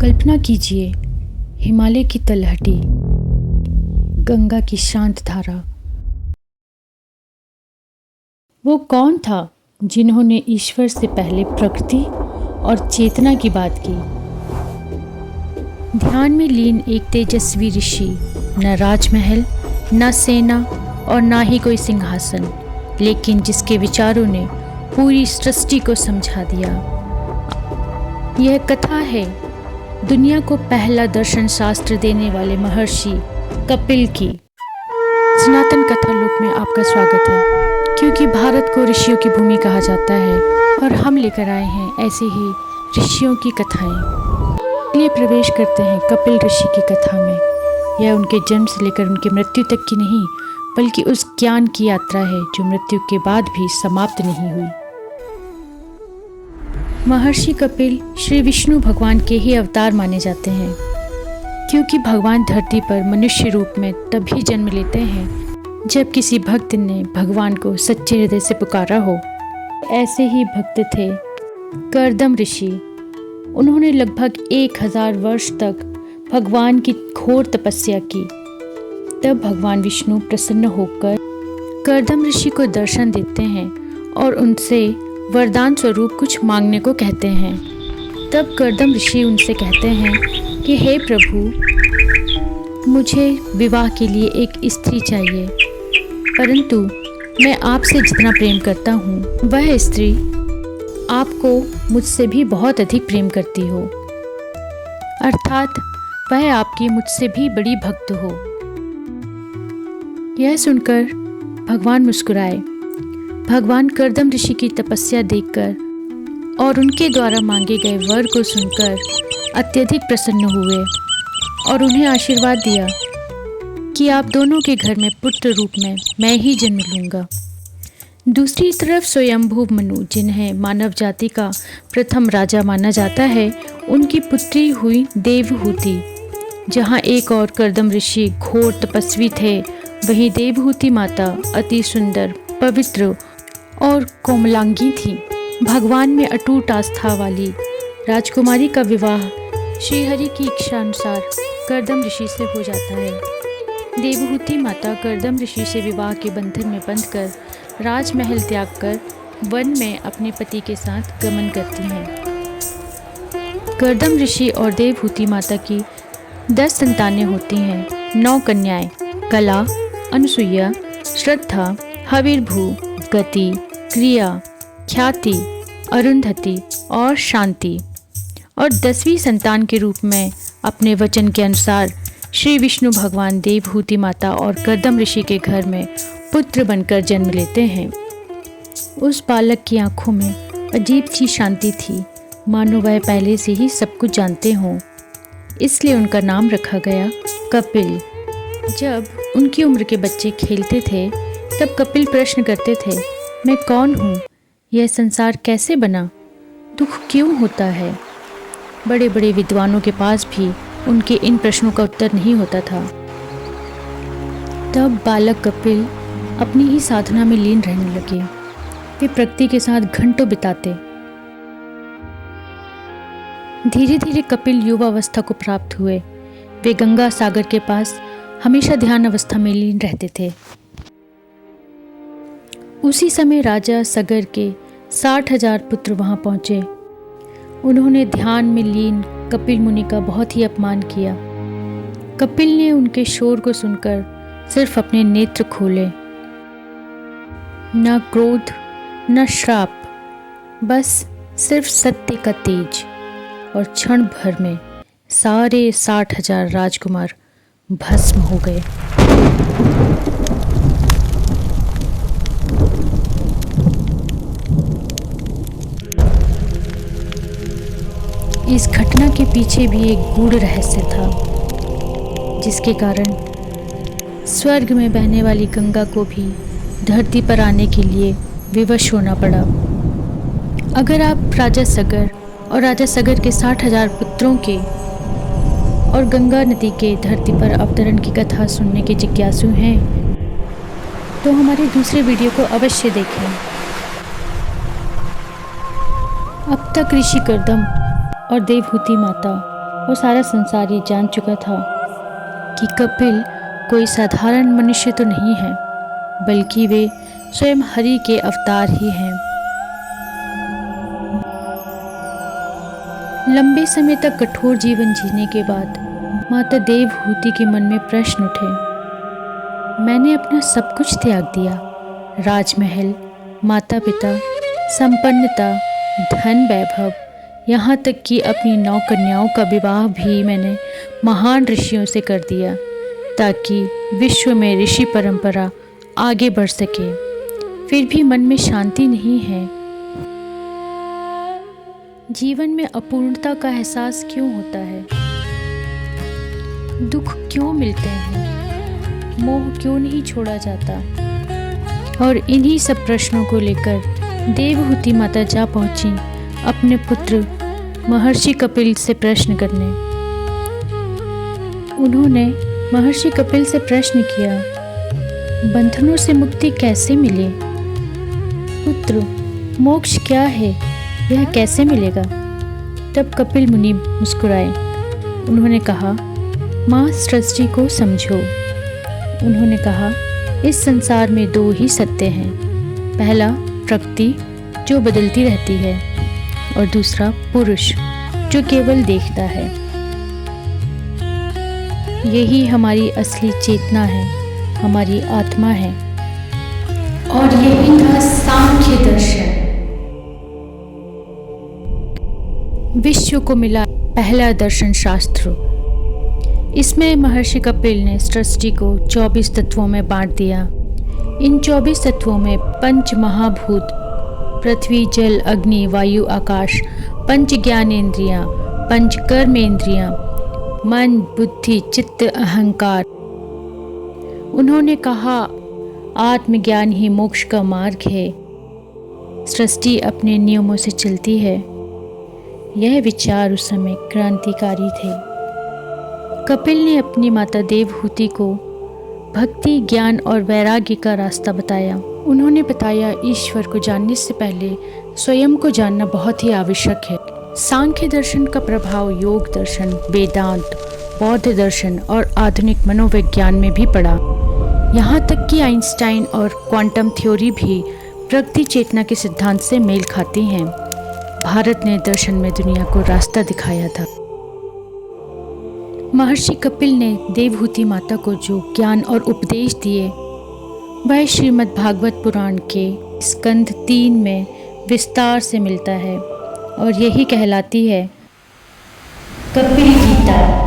कल्पना कीजिए, हिमालय की तलहटी, गंगा की शांत धारा। वो कौन था जिन्होंने ईश्वर से पहले प्रकृति और चेतना की बात की? ध्यान में लीन एक तेजस्वी ऋषि, न राजमहल, न सेना और न ही कोई सिंहासन, लेकिन जिसके विचारों ने पूरी सृष्टि को समझा दिया। यह कथा है दुनिया को पहला दर्शन शास्त्र देने वाले महर्षि कपिल की। सनातन कथा लोक में आपका स्वागत है, क्योंकि भारत को ऋषियों की भूमि कहा जाता है और हम लेकर आए हैं ऐसे ही ऋषियों की कथाएं। चलिए प्रवेश करते हैं कपिल ऋषि की कथा में। यह उनके जन्म से लेकर उनकी मृत्यु तक की नहीं, बल्कि उस ज्ञान की यात्रा है जो मृत्यु के बाद भी समाप्त नहीं हुई। महर्षि कपिल श्री विष्णु भगवान के ही अवतार माने जाते हैं, क्योंकि भगवान धरती पर मनुष्य रूप में तभी जन्म लेते हैं जब किसी भक्त ने भगवान को सच्चे हृदय से पुकारा हो। ऐसे ही भक्त थे कर्दम ऋषि। उन्होंने लगभग 1000 वर्ष तक भगवान की घोर तपस्या की। तब भगवान विष्णु प्रसन्न होकर कर्दम ऋषि को दर्शन देते हैं और उनसे वरदान स्वरूप कुछ मांगने को कहते हैं। तब कर्दम ऋषि उनसे कहते हैं कि हे प्रभु, मुझे विवाह के लिए एक स्त्री चाहिए, परंतु मैं आपसे जितना प्रेम करता हूँ वह स्त्री आपको मुझसे भी बहुत अधिक प्रेम करती हो, अर्थात वह आपकी मुझसे भी बड़ी भक्त हो। यह सुनकर भगवान मुस्कुराए। भगवान कर्दम ऋषि की तपस्या देखकर और उनके द्वारा मांगे गए वर को सुनकर अत्यधिक प्रसन्न हुए और उन्हें आशीर्वाद दिया कि आप दोनों के घर में पुत्र रूप में मैं ही जन्म लूँगा। दूसरी तरफ स्वयंभू मनु, जिन्हें मानव जाति का प्रथम राजा माना जाता है, उनकी पुत्री हुई देवहूति। जहाँ एक और कर्दम ऋषि घोर तपस्वी थे, वहीं देवहूति माता अति सुंदर, पवित्र और कोमलांगी थी। भगवान में अटूट आस्था वाली राजकुमारी का विवाह श्रीहरि की इच्छा अनुसार कर्दम ऋषि से हो जाता है। देवहूति माता कर्दम ऋषि से विवाह के बंधन में बंधकर राजमहल त्याग कर वन में अपने पति के साथ गमन करती हैं। कर्दम ऋषि और देवहूति माता की 10 संतानें होती हैं। 9 कन्याएं कला, अनुसुईया, श्रद्धा, हविर्भू, गति, क्रिया, ख्याति, अरुंधति और शांति। और 10वीं संतान के रूप में अपने वचन के अनुसार श्री विष्णु भगवान देवहूति माता और कर्दम ऋषि के घर में पुत्र बनकर जन्म लेते हैं। उस बालक की आंखों में अजीब सी शांति थी, मानो वह पहले से ही सब कुछ जानते हों। इसलिए उनका नाम रखा गया कपिल। जब उनकी उम्र के बच्चे खेलते थे, तब कपिल प्रश्न करते थे, मैं कौन हूँ? यह संसार कैसे बना? दुख क्यों होता है? बड़े बड़े विद्वानों के पास भी उनके इन प्रश्नों का उत्तर नहीं होता था। तब बालक कपिल अपनी ही साधना में लीन रहने लगे। वे प्रकृति के साथ घंटों बिताते। धीरे धीरे कपिल युवावस्था को प्राप्त हुए। वे गंगा सागर के पास हमेशा ध्यान अवस्था में लीन रहते थे। उसी समय राजा सगर के 60,000 पुत्र वहां पहुंचे। उन्होंने ध्यान में लीन कपिल मुनि का बहुत ही अपमान किया। कपिल ने उनके शोर को सुनकर सिर्फ अपने नेत्र खोले। न क्रोध, न श्राप, बस सिर्फ सत्य का तेज। और क्षण भर में सारे 60,000 राजकुमार भस्म हो गए। इस घटना के पीछे भी एक गूढ़ रहस्य था, जिसके कारण स्वर्ग में बहने वाली गंगा को भी धरती पर आने के लिए विवश होना पड़ा। अगर आप राजा सगर और राजा सगर के 60,000 पुत्रों के और गंगा नदी के धरती पर अवतरण की कथा सुनने के जिज्ञासु हैं, तो हमारे दूसरे वीडियो को अवश्य देखें। अब तक ऋषि कर्दम और देवहूति माता और सारा संसार ये जान चुका था कि कपिल कोई साधारण मनुष्य तो नहीं है, बल्कि वे स्वयं हरि के अवतार ही हैं। लंबे समय तक कठोर जीवन जीने के बाद माता देवहूति के मन में प्रश्न उठे। मैंने अपना सब कुछ त्याग दिया, राजमहल, माता पिता, संपन्नता, धन वैभव, यहाँ तक कि अपनी 9 कन्याओं का विवाह भी मैंने महान ऋषियों से कर दिया, ताकि विश्व में ऋषि परंपरा आगे बढ़ सके। फिर भी मन में शांति नहीं है। जीवन में अपूर्णता का एहसास क्यों होता है? दुख क्यों मिलते हैं? मोह क्यों नहीं छोड़ा जाता? और इन्हीं सब प्रश्नों को लेकर देवहूति माता जा पहुंची अपने पुत्र महर्षि कपिल से प्रश्न करने। उन्होंने महर्षि कपिल से प्रश्न किया, बंधनों से मुक्ति कैसे मिले? पुत्र, मोक्ष क्या है, यह कैसे मिलेगा? तब कपिल मुनि मुस्कुराए। उन्होंने कहा, माँ सृष्टि को समझो। उन्होंने कहा, इस संसार में 2 ही सत्य हैं। पहला प्रकृति जो बदलती रहती है, और दूसरा पुरुष जो केवल देखता है। यही हमारी असली चेतना है, हमारी आत्मा है। और यही था सांख्य दर्शन, विश्व को मिला पहला दर्शन शास्त्र। इसमें महर्षि कपिल ने सृष्टि को 24 तत्वों में बांट दिया। इन 24 तत्वों में 5 महाभूत पृथ्वी, जल, अग्नि, वायु, आकाश, 5 ज्ञानेंद्रियां, 5 कर्मेंद्रियां, मन, बुद्धि, चित्त, अहंकार। उन्होंने कहा, आत्मज्ञान ही मोक्ष का मार्ग है। सृष्टि अपने नियमों से चलती है। यह विचार उस समय क्रांतिकारी थे। कपिल ने अपनी माता देवहूति को भक्ति, ज्ञान और वैराग्य का रास्ता बताया। उन्होंने बताया, ईश्वर को जानने से पहले स्वयं को जानना बहुत ही आवश्यक है। सांख्य दर्शन का प्रभाव योग दर्शन, वेदांत, बौद्ध दर्शन और आधुनिक मनोविज्ञान में भी पड़ा। यहाँ तक कि आइंस्टाइन और क्वांटम थ्योरी भी प्रकृति चेतना के सिद्धांत से मेल खाती हैं। भारत ने दर्शन में दुनिया को रास्ता दिखाया था। महर्षि कपिल ने देवहूति माता को जो ज्ञान और उपदेश दिए, वह श्रीमद् भागवत पुराण के स्कंद 3 में विस्तार से मिलता है, और यही कहलाती है कपिल गीता।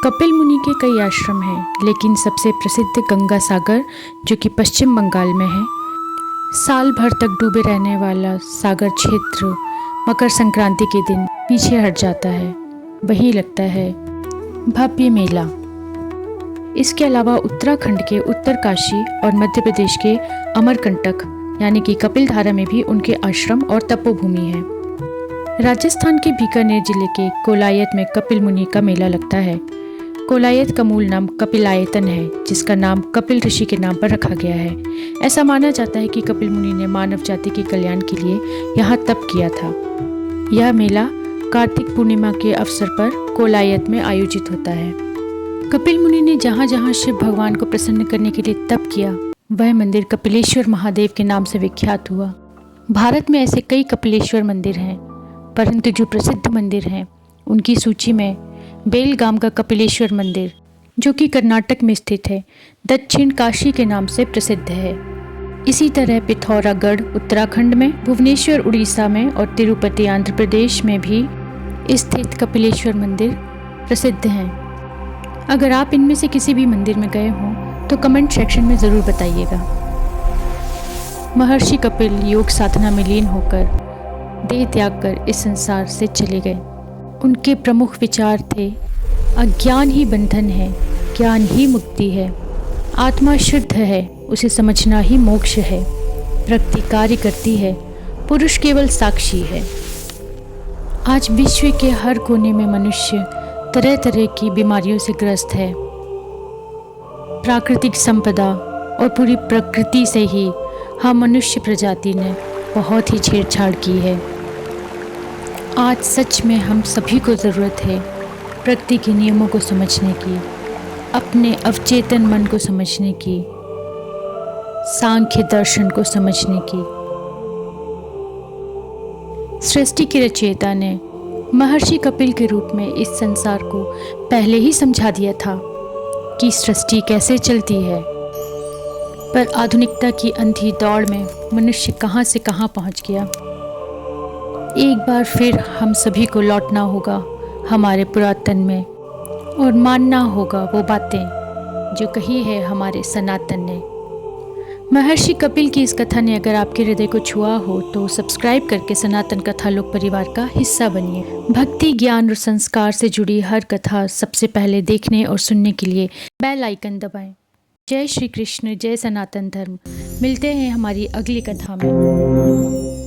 कपिल मुनि के कई आश्रम हैं, लेकिन सबसे प्रसिद्ध गंगा सागर, जो कि पश्चिम बंगाल में है, साल भर तक डूबे रहने वाला सागर क्षेत्र मकर संक्रांति के दिन पीछे हट जाता है। वहीं लगता है भव्य मेला। इसके अलावा उत्तराखंड के उत्तरकाशी और मध्य प्रदेश के अमरकंटक यानी कि कपिलधारा में भी उनके आश्रम और तपोभूमि है। राजस्थान के बीकानेर जिले के कोलायत में कपिल मुनि का मेला लगता है। कोलायत का मूल नाम कपिलायतन है, जिसका नाम कपिल ऋषि के नाम पर रखा गया है। ऐसा माना जाता है कि कपिल मुनि ने मानव जाति के कल्याण के लिए यहाँ तप किया था। यह मेला कार्तिक पूर्णिमा के अवसर पर कोलायत में आयोजित होता है। कपिल मुनि ने जहाँ जहाँ शिव भगवान को प्रसन्न करने के लिए तप किया, वह मंदिर कपिलेश्वर महादेव के नाम से विख्यात हुआ। भारत में ऐसे कई कपिलेश्वर मंदिर हैं, परंतु जो प्रसिद्ध मंदिर हैं उनकी सूची में बेलगाम का कपिलेश्वर मंदिर, जो कि कर्नाटक में स्थित है, दक्षिण काशी के नाम से प्रसिद्ध है। इसी तरह पिथौरागढ़ उत्तराखंड में, भुवनेश्वर उड़ीसा में और तिरुपति आंध्र प्रदेश में भी स्थित कपिलेश्वर मंदिर प्रसिद्ध हैं। अगर आप इनमें से किसी भी मंदिर में गए हों तो कमेंट सेक्शन में ज़रूर बताइएगा। महर्षि कपिल योग साधना में लीन होकर देह त्याग कर इस संसार से चले गए। उनके प्रमुख विचार थे, अज्ञान ही बंधन है, ज्ञान ही मुक्ति है, आत्मा शुद्ध है, उसे समझना ही मोक्ष है, प्रकृति कार्य करती है, पुरुष केवल साक्षी है। आज विश्व के हर कोने में मनुष्य तरह तरह की बीमारियों से ग्रस्त है। प्राकृतिक संपदा और पूरी प्रकृति से ही हाँ, मनुष्य प्रजाति ने बहुत ही छेड़छाड़ की है। आज सच में हम सभी को ज़रूरत है प्रकृति के नियमों को समझने की, अपने अवचेतन मन को समझने की, सांख्य दर्शन को समझने की। सृष्टि के रचयिता ने महर्षि कपिल के रूप में इस संसार को पहले ही समझा दिया था कि सृष्टि कैसे चलती है, पर आधुनिकता की अंधी दौड़ में मनुष्य कहाँ से कहाँ पहुँच गया। एक बार फिर हम सभी को लौटना होगा हमारे पुरातन में और मानना होगा वो बातें जो कही है हमारे सनातन ने। महर्षि कपिल की इस कथा ने अगर आपके हृदय को छुआ हो तो सब्सक्राइब करके सनातन कथा लोक परिवार का हिस्सा बनिए। भक्ति, ज्ञान और संस्कार से जुड़ी हर कथा सबसे पहले देखने और सुनने के लिए बेल आइकन दबाएं। जय श्री कृष्ण, जय सनातन धर्म। मिलते हैं हमारी अगली कथा में।